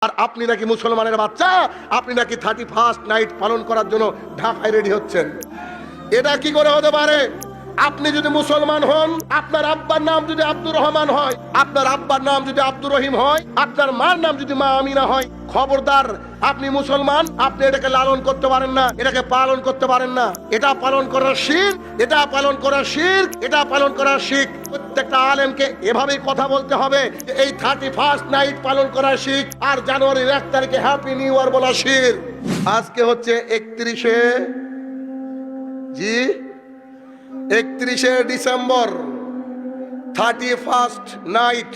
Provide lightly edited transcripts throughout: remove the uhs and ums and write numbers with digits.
আর আপনি নাকি মুসলমানের বাচ্চা, আপনি নাকি 31st নাইট পালন করার জন্য ঢাকায় রেডি হচ্ছেন। এটা কি করে হতে পারে? আপনি যদি মুসলমান হন, আপনার আব্বার নাম যদি আব্দুর রহমান হয়, আপনার আব্বার নাম যদি আব্দুর রহিম হয়, আপনার মার নাম যদি মা আমিনা হয়, খবরদার, আপনি মুসলমান, আপনি এটাকে লালন করতে পারেন না, এটাকে পালন করতে পারেন না। এটা পালন করার শিরক, এটা পালন করার শিরক, এটা পালন করার শিরক। প্রত্যেকটা আলেমকে এভাবেই কথা বলতে হবে যে এই 31st নাইট পালন করার শিরক, আর জানুয়ারির 1 তারিখে হ্যাপি নিউ ইয়ার বলা শিরক। আজকে হচ্ছে 31শে ডিসেম্বর, 31st নাইট।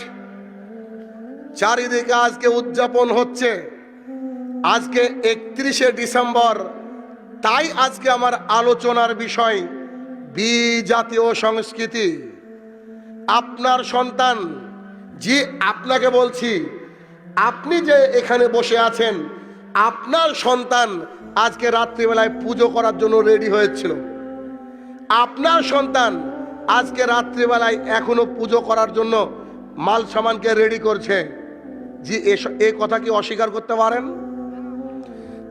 চারিদিকে আজকে উদযাপন হচ্ছে। আজকে 31শে ডিসেম্বর, তাই আজকে আমার আলোচনার বিষয় বিজাতীয় সংস্কৃতি। আপনার সন্তান, জি আপনাকে বলছি, আপনি যে এখানে বসে আছেন, আপনার সন্তান আজকে রাত্রিবেলায় পুজো করার জন্য রেডি হয়েছিল। আপনার সন্তান আজকে রাত্রিবেলায় এখনো পুজো করার জন্য মাল সামানকে রেডি করছে। জি এই কথা কি অস্বীকার করতে পারেন?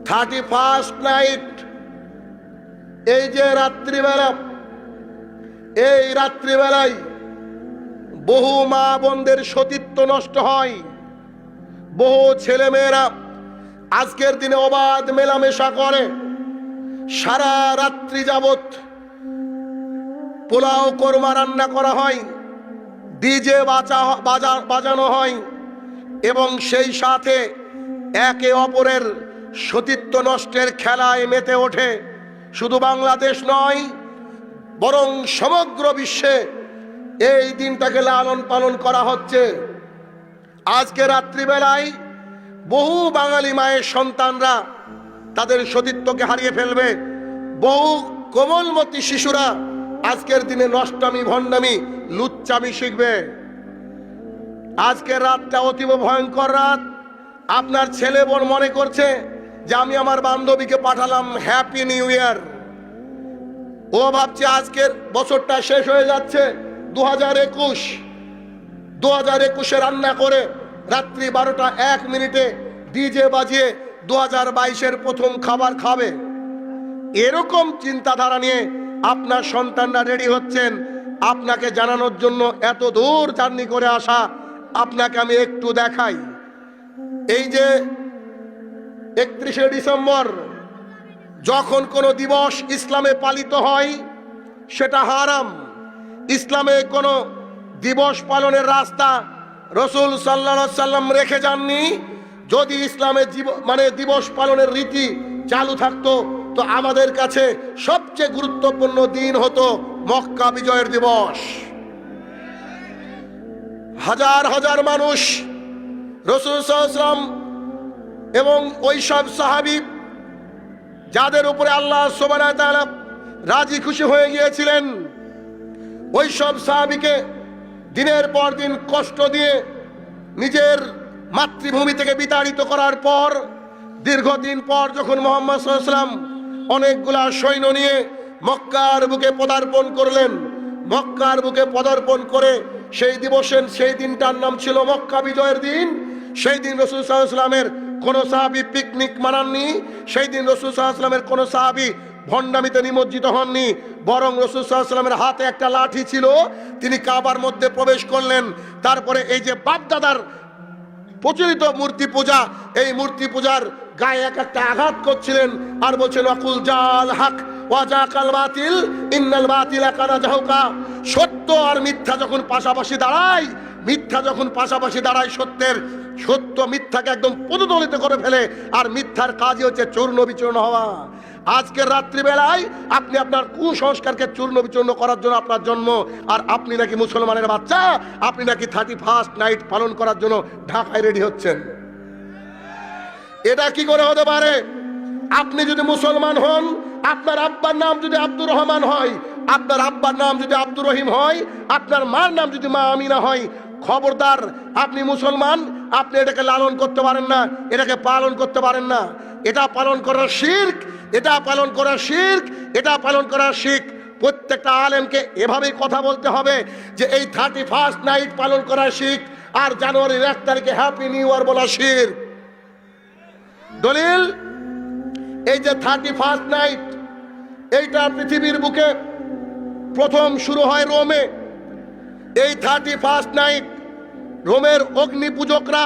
31st নাইট, এই যে রাত্রিবেলা, এই রাত্রিবেলায় বহু মা বোনদের সতীত্ব নষ্ট হয়। বহু ছেলে মেয়েরা আজকের দিনে অবাধ মেলামেশা করে। সারা রাত্রি যাবত পোলাও কোরমা রান্না করা হয়, ডিজে বাজানো হয়, এবং সেই সাথে একে অপরের সতীত্ব নষ্টের খেলায় মেতে ওঠে। শুধু বাংলাদেশ নয়, বরং সমগ্র বিশ্বে এই দিনটাকে লালন পালন করা হচ্ছে। আজকে রাত্রিবেলায় বহু বাঙালি মায়ের সন্তানরা তাদের সতীত্বকে হারিয়ে ফেলবে। বহু কোমলমতি শিশুরা আজকের দিনে নষ্টামি, ভণ্ডামি, লুচ্চামি শিখবে। আজকের রাতটা অতীব ভয়ঙ্কর রাত। আপনার ছেলে বোন মনে করছে যে আমি আমার বান্ধবীকে পাঠালাম হ্যাপি নিউ ইয়ার। ও ভাবছে আজকের বছরটা শেষ হয়ে যাচ্ছে, 2021 রান্না করে রাত্রি 12টা 1 মিনিটে ডিজে বাজিয়ে 2022-এর প্রথম খাবার খাবে। এরকম চিন্তাধারা নিয়ে আপনার সন্তানরা রেডি হচ্ছেন। আপনাকে জানানোর জন্য এত দূর জার্নি করে আসা। আপনাকে আমি একটু দেখাই। এই যে 31শে ডিসেম্বর যখন কোনো দিবস ইসলামে পালিত হয়, সেটা হারাম। ইসলামে কোনো দিবস পালনের রাস্তা রাসূল সাল্লাল্লাহু আলাইহি সাল্লাম রেখে যাননি। যদি ইসলামে দিবস পালনের রীতি চালু থাকতো, তো আমাদের কাছে সবচেয়ে গুরুত্বপূর্ণ দিন হতো মক্কা বিজয়ের দিবস। হাজার হাজার মানুষ রাসূল সাল্লাল্লাহু আলাইহি ওয়াসাল্লাম এবং ওই সব সাহাবী যাদের উপরে আল্লাহ সুবহানাহু ওয়া তাআলা রাজি খুশি হয়ে গিয়েছিলেন, ওই সব সাহাবীকে দিনের পর দিন কষ্ট দিয়ে নিজের মাতৃভূমি থেকে বিতাড়িত করার পর, দীর্ঘদিন পর যখন মুহাম্মদ সাল্লাল্লাহু আলাইহি ওয়াসাল্লাম অনেকগুলা সৈন্য নিয়ে মক্কার বুকে পদার্পণ করলেন, মক্কার বুকে পদার্পণ করে সেই দিনটার নাম ছিল মক্কা বিজয়ের দিন। সেই দিন রাসূল সাল্লাল্লাহু আলাইহি ওয়াসাল্লামের কোনো সাহাবী পিকনিক মানাননি। সেই দিন রাসূল সাল্লাল্লাহু আলাইহি ওয়াসাল্লামের কোনো সাহাবী ভণ্ডামিতে নিমজ্জিত হননি। বরং রাসূল সাল্লাল্লাহু আলাইহি ওয়াসাল্লামের হাতে একটা লাঠি ছিল, তিনি কাবার মধ্যে প্রবেশ করলেন। তারপরে এই যে বাপদাদার প্রচলিত মূর্তি পূজা, এই মূর্তি পূজার গায়ে এক একটা আঘাত করছিলেন আর বলছেন ওয়াকুল জাল হক ওয়া জাকাল বাতিল ইন্নাল বাতিলা কানা জাহুকা। সত্য আর মিথ্যা যখন পাশাপাশি দাঁড়ায়, সত্য মিথ্যাকে একদম পদদলিত করে ফেলে, আর মিথ্যার কাজই হচ্ছে চূর্ণ বিচূর্ণ হওয়া। আজকের রাত্রিবেলায় আপনি আপনার কুসংস্কারকে চূর্ণ বিচূর্ণ করার জন্য আপনার জন্ম, আর আপনি নাকি মুসলমানের বাচ্চা, আপনি নাকি 31st নাইট পালন করার জন্য ঢাকায় রেডি হচ্ছেন। এটা কি করে হতে পারে? আপনি যদি মুসলমান হন, আপনার আব্বার নাম যদি আব্দুর রহমান হয়, আপনার আব্বার নাম যদি আব্দুর রহিম হয়, আপনার মার নাম যদি মা আমিনা হয়, খবরদার, আপনি মুসলমান, আপনি এটাকে লালন করতে পারেন না, এটাকে পালন করতে পারেন না। এটা পালন করার শিরক, এটা পালন করার শিরক, এটা পালন করার শিরক। প্রত্যেকটা আলেমকে এভাবেই কথা বলতে হবে যে এই 31st নাইট পালন করা শিরক, আর জানুয়ারির 1 তারিখে হ্যাপি নিউ ইয়ার বলা শিরক। দলিল এই যে 31st নাইট, এইটা পৃথিবীর বুকে প্রথম শুরু হয় রোমে। এই 31st নাইট রোমের অগ্নি পূজকরা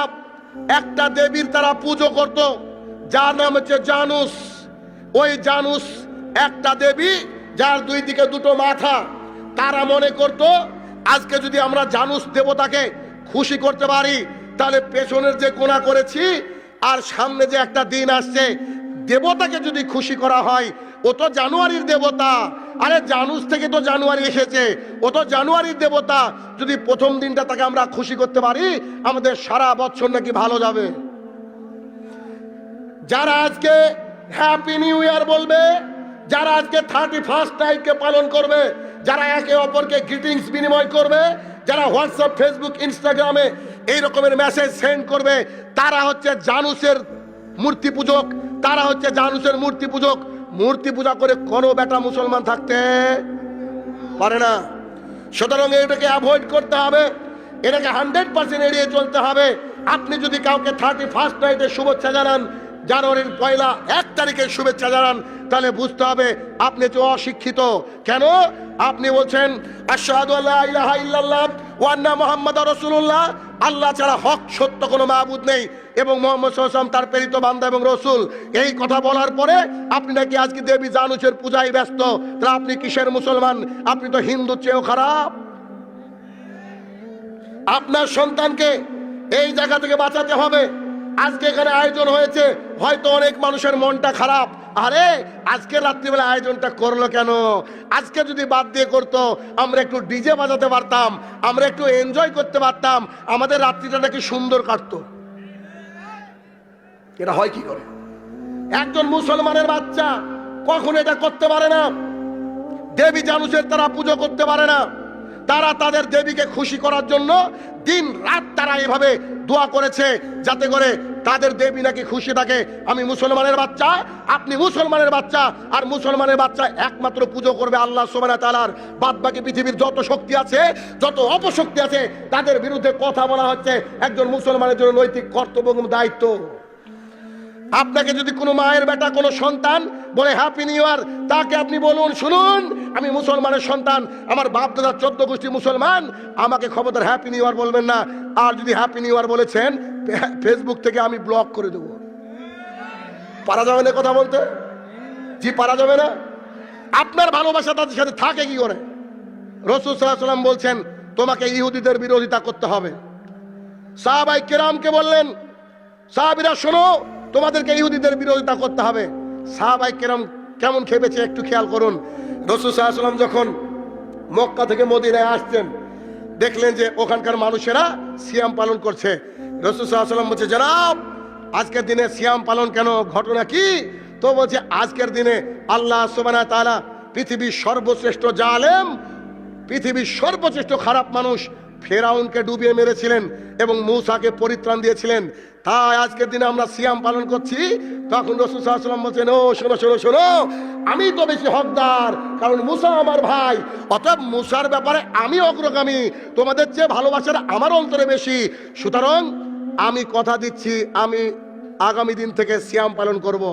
একটা দেবীর তারা পুজো করত, যার নাম হচ্ছে জানুস। ওই জানুস একটা দেবী, যার দুই দিকে দুটো মাথা। তারা মনে করত আজকে যদি আমরা জানুস দেবতাকে খুশি করতে পারি, তাহলে পেছনের যে গোনা করেছি আর সামনে যে একটা দিন আসছে, দেবতাকে যদি খুশি করা হয়, ও তো জানুয়ারির দেবতা, আরে জানুস থেকে তো জানুয়ারি এসেছে, ও তো জানুয়ারির দেবতা, যদি প্রথম দিনটা তাকে আমরা খুশি করতে পারি, আমাদের সারা বছর নাকি ভালো যাবে। যারা আজকে হ্যাপি নিউ ইয়ার বলবে, যারা আজকে 31st নাইটকে পালন করবে, যারা একে অপরকে গ্রিটিংস বিনিময় করবে, যারা হোয়াটসঅ্যাপ, ফেসবুক, ইনস্টাগ্রামে এই রকমের মেসেজ সেন্ড করবে, তারা হচ্ছে জানুসের মূর্তি পূজক, তারা হচ্ছে জানুসের মূর্তি পূজক। মূর্তি পূজা করে কোনো বেটা মুসলমান থাকতে পারে না। সুতরাং এটাকে অ্যাভয়েড করতে হবে, এটাকে 100% এড়িয়ে চলতে হবে। আপনি যদি কাউকে 31st নাইটের শুভেচ্ছা জানান, জানুয়ারির 1 তারিখের শুভেচ্ছা জানান, তাহলে বুঝতে হবে আপনি তো অশিক্ষিত। কেন? আপনি বলছেন আশহাদু আল্লা ইলাহা ইল্লাল্লাহ ওয়া আন্না মুহাম্মাদুর রাসূলুল্লাহ, আল্লাহ ছাড়া হক সত্য কোনো মাবুদ নেই, এবং মুহাম্মদ সাল্লাল্লাহু আলাইহি ওয়াসাল্লাম তার প্রেরিত বান্দা এবং রাসূল। এই কথা বলার পরে আপনি নাকি আজকে দেবী জানুসের পূজায় ব্যস্ত, তাহলে আপনি কিসের মুসলমান? আপনি তো হিন্দুর চেয়েও খারাপ। আপনার সন্তানকে এই জায়গা থেকে বাঁচাতে হবে। আজকে এখানে আয়োজন হয়েছে, হয়তো অনেক মানুষের মনটা খারাপ, আরে আজকে রাত্রিবেলা আয়োজনটা করলো কেন? আজকে যদি বাদ দিয়ে করতো, আমরা একটু ডিজে বাজাতে পারতাম, আমরা একটু এনজয় করতে পারতাম, আমাদের রাত্রিটা নাকি সুন্দর কাটতো। এটা হয় কি করে? একজন মুসলমানের বাচ্চা কখনো এটা করতে পারে না। দেবী জানুসের তারা পুজো করতে পারে না। তারা তাদের দেবীকে খুশি করার জন্য দিন রাত তারা এভাবে দোয়া করেছে, যাতে করে তাদের দেবী নাকি খুশি থাকে। আমি মুসলমানের বাচ্চা, আপনি মুসলমানের বাচ্চা, আর মুসলমানের বাচ্চা একমাত্র পুজো করবে আল্লাহ সুবহানাহু ওয়া তাআলার। বাদ বাকি পৃথিবীর যত শক্তি আছে, যত অপশক্তি আছে, তাদের বিরুদ্ধে কথা বলা হচ্ছে একজন মুসলমানের জন্য নৈতিক কর্তব্য এবং দায়িত্ব। আপনাকে যদি কোনো মায়ের বেটা, কোনো সন্তান বলে হ্যাপি নিউ ইয়ার, তাকে আপনি বলুন, শুনুন আমি মুসলমানের সন্তান, আমার বাপ দাদা 14 গোষ্ঠী মুসলমান, আমাকে খবরদার হ্যাপি নিউ ইয়ার বলবেন না। আর যদি হ্যাপি নিউ ইয়ার বলেছেন, ফেসবুক থেকে আমি ব্লক করে দেবো। পারা যাবে না কথা বলতে? জি, পারা যাবে না। আপনার ভালোবাসা তাদের সাথে থাকে কি করে? রাসূল সাল্লাল্লাহু আলাইহি ওয়াসাল্লাম বলছেন তোমাকে ইহুদিদের বিরোধিতা করতে হবে। সাহাবায়ে কেরামকে বললেন, সাহাবীরা শোনো, তোমাদেরকে ইহুদিদের বিরোধিতা করতে হবে। সাহাবায়ে কেরাম কেমন খেপেছে একটু খেয়াল করুন। রাসূল সাল্লাল্লাহু আলাইহি ওয়াসাল্লাম যখন মক্কা থেকে মদিনায় আসছেন, দেখলেন যে ওখানকার মানুষেরা সিয়াম পালন করছে। রাসূল সাল্লাল্লাহু আলাইহি ওয়াসাল্লাম বলছে, জনাব আজকের দিনে সিয়াম পালন কেন, ঘটনা কি? তো বলছে আজকের দিনে আল্লাহ সুবহানাহু ওয়া তাআলা পৃথিবীর সর্বশ্রেষ্ঠ জালেম, পৃথিবীর সর্বশ্রেষ্ঠ খারাপ মানুষ ফেরাউনকে ডুবিয়ে মেরেছিলেন এবং মূসাকে পরিত্রাণ দিয়েছিলেন। তাই আজকের দিনে আমরা সিয়াম পালন করছি। তখন রাসূল সাল্লাল্লাহু আলাইহি ওয়াসাল্লাম বলছেন, ও শোনো শোনো শোনো, আমি তো বেশি হকদার, কারণ মূসা আমার ভাই, অতএব মূসার ব্যাপারে আমি অগ্রগামী, তোমাদের চেয়ে ভালোবাসার আমার অন্তরে বেশি। সুতরাং আমি কথা দিচ্ছি, আমি আগামী দিন থেকে সিয়াম পালন করব।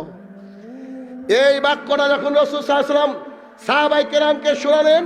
এই বাক্যটা যখন রাসূল সাল্লাল্লাহু আলাইহি ওয়াসাল্লাম সাহাবায়ে কেরামকে শোনালেন,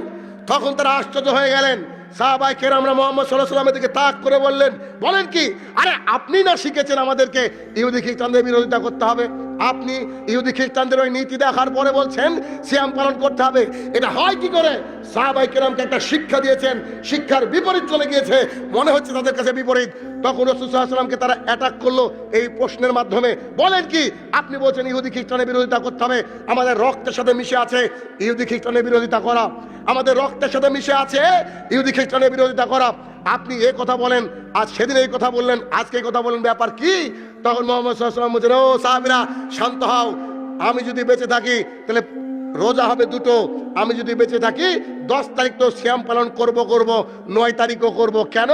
তখন তারা আশ্চর্য হয়ে গেলেন। সাহাবায়ে কেরামরা মুহাম্মদ সাল্লাল্লাহু আলাইহি ওয়াসাল্লামের দিকে তাক করে বললেন, বলেন কি? আরে আপনি না শিখেছেন আমাদেরকে ইহুদি খ্রিস্টানদের বিরোধিতা করতে হবে? আপনি ইহুদি খ্রিস্টানদের ওই নীতি দেখার পরে বলছেন সিয়াম পালন করতে হবে, এটা হয় কি করে? সাহাবায়ে কেরামকে একটা শিক্ষা দিয়েছেন, শিক্ষার বিপরীত চলে গিয়েছে, মনে হচ্ছে তাদের কাছে বিপরীত। তখন রাসূল সাল্লাল্লাহু আলাইহি ওয়াসাল্লামকে তারা অ্যাটাক করলো এই প্রশ্নের মাধ্যমে, বলেন কি? আপনি বলছেন ইহুদি খ্রিস্টানের বিরোধিতা করতে হবে, আমাদের রক্তের সাথে মিশে আছে ইহুদি খ্রিস্টানের বিরোধিতা করা, আমাদের রক্তের সাথে মিশে আছে ইহুদি খ্রিস্টানের বিরোধিতা করা। আপনি এই কথা বলেন, আজ সেদিন এই কথা বললেন, আজকে এই কথা বলেন, ব্যাপার কি? তখন মুহাম্মদ সাল্লাল্লাহু আলাইহি ওয়াসাল্লাম বলছেন, ও সাহাবীরা শান্ত হও, আমি যদি বেঁচে থাকি তাহলে রোজা হবে দুটো, আমি যদি বেঁচে থাকি 10 তারিখ তো সিয়াম পালন করব, 9 তারিখও করব। কেন?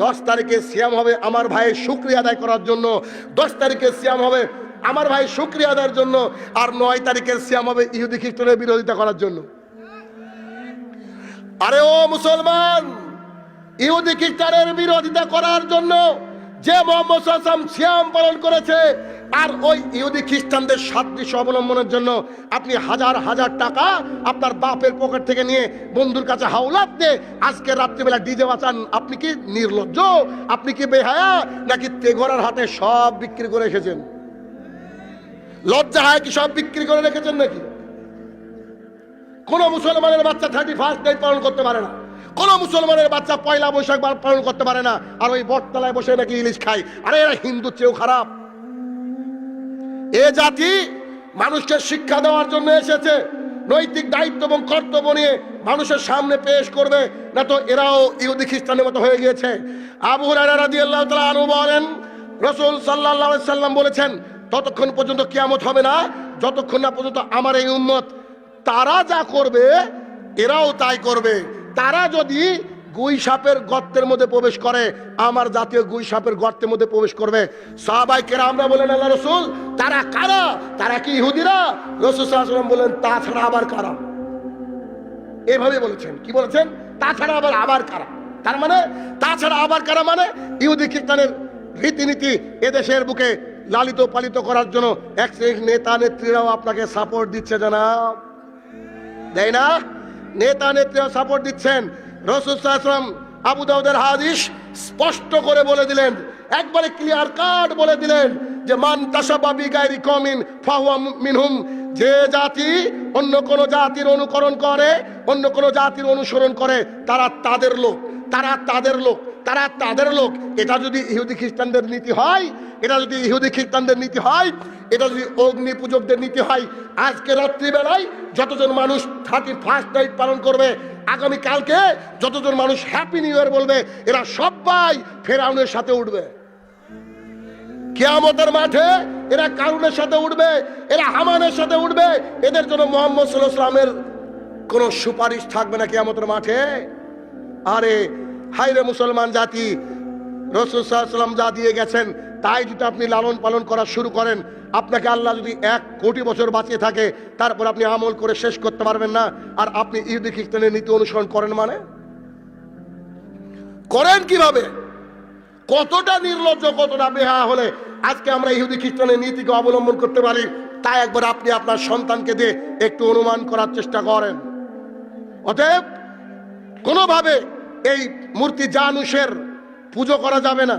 10 তারিখে সিয়াম হবে আমার ভাইয়ের শুকরিয়া আদায় করার জন্য, 10 তারিখে সিয়াম হবে আমার ভাই শুকরিয়া আদায়ের জন্য, আর 9 তারিখের সিয়াম হবে ইহুদি খ্রিস্টানের বিরোধিতা করার জন্য। আরে ও মুসলমান, ইহুদি খ্রিস্টানের বিরোধিতা করার জন্য যে মোহাম্মদ সাল্লাল্লাহু আলাইহি ওয়াসাল্লাম সিয়াম পালন করেছে, আর ওই ইহুদি খ্রিস্টানদের সাদৃশ্য অবলম্বনের জন্য আপনি হাজার হাজার টাকা আপনার বাপের পকেট থেকে নিয়ে বন্ধুর কাছে হাওলাত দিয়ে আজকে রাত্রিবেলা ডিজে বাঁচান। আপনি কি নির্লজ্জ? আপনি কি বেহায়া? নাকি তেঘরার হাতে সব বিক্রি করে এসেছেন? লজ্জা হয় কি সব বিক্রি করে রেখেছেন নাকি? কোন মুসলমানের বাচ্চা 31st নাইট পালন করতে পারে না, কোন মুসলমানের বাচ্চা পয়লা বৈশাখ পালন করতে পারে না, আর ওই বটতলায় বসে নাকি ইলিশ খায়। আরে এরা হিন্দুর চেয়েও খারাপ। এ জাতি মানুষকে শিক্ষা দেওয়ার জন্য এসেছে, নৈতিক দায়িত্ব এবং কর্তব্য নিয়ে মানুষের সামনে পেশ করবে, না তো এরাও ইহুদি খ্রিস্টানের মতো হয়ে গিয়েছে। আবু হুরায়রা রাদিয়াল্লাহু তাআলা আনহু বলেন, রাসূল সাল্লাল্লাহু আলাইহি সাল্লাম বলেছেন, ততক্ষণ পর্যন্ত কিয়ামত হবে না যতক্ষণ না পর্যন্ত আমার এই উম্মত তারা যা করবে এরাও তাই করবে। তারা যদি গুই সাপের গর্তের মধ্যে প্রবেশ করে, আমার জাতীয় গুই সাপের গর্তের মধ্যে প্রবেশ করবে। সাহাবায়ে কেরামরা বলেন, আল্লাহ রাসূল তারা কারা? তারা কি ইহুদিরা? রাসূল সাল্লাল্লাহু আলাইহি ওয়াসাল্লাম বলেন, তাছাড়া আবার কারা? এভাবে বলেছেন। কি বলেছেন? তাছাড়া আবার কারা? তার মানে তাছাড়া আবার কারা মানে ইহুদি খ্রিস্টানের রীতিনীতি এদেশের বুকে লালিত পালিত করার জন্য এক শ্রেণীর নেতা নেত্রীরাও আপনাকে সাপোর্ট দিচ্ছে। জানাব দেয় না? নেতা নেত্রীরা সাপোর্ট দিচ্ছেন। রাসূল সাল্লাল্লাহু আলাইহি ওয়াসাল্লাম আবু দাউদের হাদিস স্পষ্ট করে বলে দিলেন, একবারে ক্লিয়ার কাট বলে দিলেন যে মান তাশাব্বাহা বিগাইরি কওমিন ফাহুয়া মিনহুম। যে জাতি অন্য কোন জাতির অনুকরণ করে, অন্য কোন জাতির অনুসরণ করে, তারা তাদের লোক, তারা তাদের লোক, তারা তাদের লোক। এটা যদি ইহুদি খ্রিস্টানদের নীতি হয়, এটা যদি ইহুদি খ্রিস্টানদের নীতি হয়, এটা যদি অগ্নি পূজকদের নীতি হয়, আজকে রাত্রিবেলায় যতজন মানুষ 31st নাইট পালন করবে, আগামী কালকে যতজন মানুষ হ্যাপি নিউ ইয়ার বলবে, এরা সবাই ফেরাউনের সাথে উঠবে। কিয়ামতের মাঠে এরা কারুনের সাথে উঠবে, এরা হামানের সাথে উঠবে। এদের জন্য মুহাম্মদ সাল্লাল্লাহু আলাইহি ওয়াসাল্লামের কোন সুপারিশ থাকবে না কিয়ামতের মাঠে। আরে হায়রে মুসলমান জাতি, রাসূল সাল্লাল্লাহু আলাইহি ওয়াসাল্লাম যা দিয়ে গেছেন তাই যদি আপনি লালন পালন করা শুরু করেন, আপনাকে আল্লাহ যদি 1 কোটি বছর বাঁচিয়ে থাকে, তারপর আপনি আমল করে শেষ করতে পারবেন না। আর আপনি ইহুদি খ্রিস্টানের নীতি অনুসরণ করেন মানে করেন কিভাবে? কতটা নির্লজ্জ, কতটা বেহায়া হলে আজকে আমরা ইহুদি খ্রিস্টানের নীতিকে অবলম্বন করতে পারি, তাই একবার আপনি আপনার সন্তানকে দিয়ে একটু অনুমান করার চেষ্টা করেন। অতএব কোনোভাবে এই মূর্তি জানুসের পুজো করা যাবে না।